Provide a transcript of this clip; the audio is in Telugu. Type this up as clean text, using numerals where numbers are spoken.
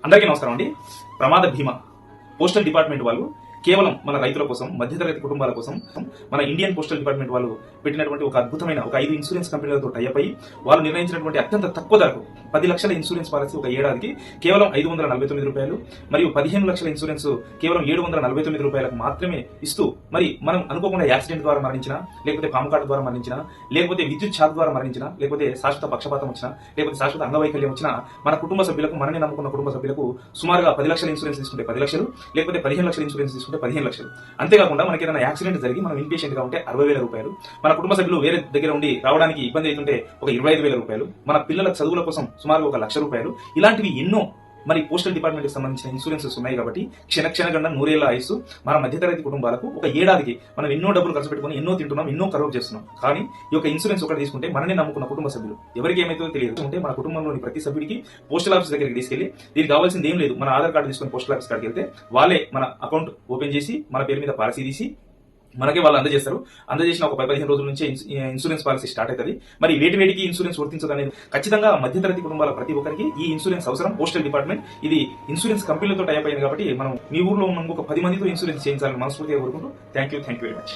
అందరికీ నమస్కారం అండి. ప్రమాద బీమా పోస్టల్ డిపార్ట్మెంట్ వాళ్ళు కేవలం మన రైతుల కోసం, మధ్యతరగతి కుటుంబాల కోసం మన ఇండియన్ పోస్టల్ డిపార్ట్మెంట్ వాళ్ళు పెట్టినటువంటి ఒక అద్భుతమైన ఒక 5 ఇన్సూరెన్స్ కంపెనీలతో టైఅప్ అయ్యి వాళ్ళు నిర్ణయించినటువంటి అత్యంత తక్కువ ధరకు 10 లక్షల ఇన్సూరెన్స్ పాలసీ ఒక ఏడాదికి కేవలం 549 రూపాయలు మరియు 15 లక్షల ఇన్సూరెన్స్ కేవలం 749 రూపాయలకు మాత్రమే ఇస్తూ, మరి మనం అనుకోకుండా యాక్సిడెంట్ ద్వారా మరణించినా, లేకపోతే పాము కాటు ద్వారా మరణించినా, లేకపోతే విద్యుత్ షాక్ ద్వారా మరణించినా, లేకపోతే శాశ్వత పక్షపాతం వచ్చినా, లేకపోతే శాశ్వత అంగవైకల్యం వచ్చినా మన కుటుంబ సభ్యులకు, మనని నమ్ముకున్న కుటుంబ సభ్యులకు సుమారుగా 10 లక్షల ఇన్సూరెన్స్ తీసుకుంటే 10 లక్షలు, లేకపోతే 15 లక్షల ఇన్సూరెన్స్ తీసుకుంటే 15 లక్షలు. అంతేకాకుండా మనకి ఏదైనా యాక్సిడెంట్ జరిగి మనం ఇన్పేషెంట్ గా ఉంటే 60,000 రూపాయలు, మన కుటుంబ సభ్యులు వేరే దగ్గర ఉండి రావడానికి ఇబ్బంది అవుతుంటే ఒక 25,000 రూపాయలు, మన పిల్లల చదువుల కోసం సుమారు 1,00,000 రూపాయలు, ఇలాంటివి ఎన్నో మరి పోస్టల్ డిపార్ట్మెంట్ కి సంబంధించిన ఇన్సూరెన్సెస్ ఉన్నాయి. కాబట్టి క్షణ గండం 100 ఆయుస్సు మన మధ్యతరగతి కుటుంబాలకు ఒక ఏడాదికి మనం ఎన్నో డబ్బులు ఖర్చు పెట్టుకుని ఎన్నో తింటున్నాం, ఎన్నో ఖర్చు చేస్తున్నాం. కానీ ఈ యొక్క ఇన్సూరెన్స్ ఒకటి తీసుకుంటే మనని నమ్ముకున్న కుటుంబ సభ్యులు ఎవరికి ఏమైతే తెలియదు ఉంటే మన కుటుంబంలోని ప్రతి సభ్యుడికి పోస్టల్ ఆఫీస్ దగ్గరికి తీసుకెళ్లి దీనికి కావాల్సింది ఏం లేదు, మన ఆధార్ కార్డు తీసుకుని పోస్టల్ ఆఫీస్ కాడికి వెళ్తే వాళ్ళే మన అకౌంట్ ఓపెన్ చేసి మన పేరు మీద పాలసీ తీసి మనకే వాళ్ళు అందజేస్తారు. అందజేసిన ఒక 10-15 రోజుల నుంచి ఇన్సూరెన్స్ పాలసీ స్టార్ట్ అవుతుంది. మరి వేటికి ఇన్సూరెన్స్ వర్తించదు అనేది ఖచ్చితంగా మధ్యతరగతి కుటుంబాల ప్రతి ఒక్కరికి ఈ ఇన్సూరెన్స్ అవసరం. పోస్టల్ డిపార్ట్మెంట్ ఇది ఇన్సూరెన్స్ కంపెనీలతో టైప్ అయింది కాబట్టి మనం మీ ఊర్లో ఉన్న ఒక 10 మందితో ఇన్సూరెన్స్ చేయించాలని మనస్ఫూర్తిగా కోరుకుంటూ థ్యాంక్ యూ వెరీ మచ్.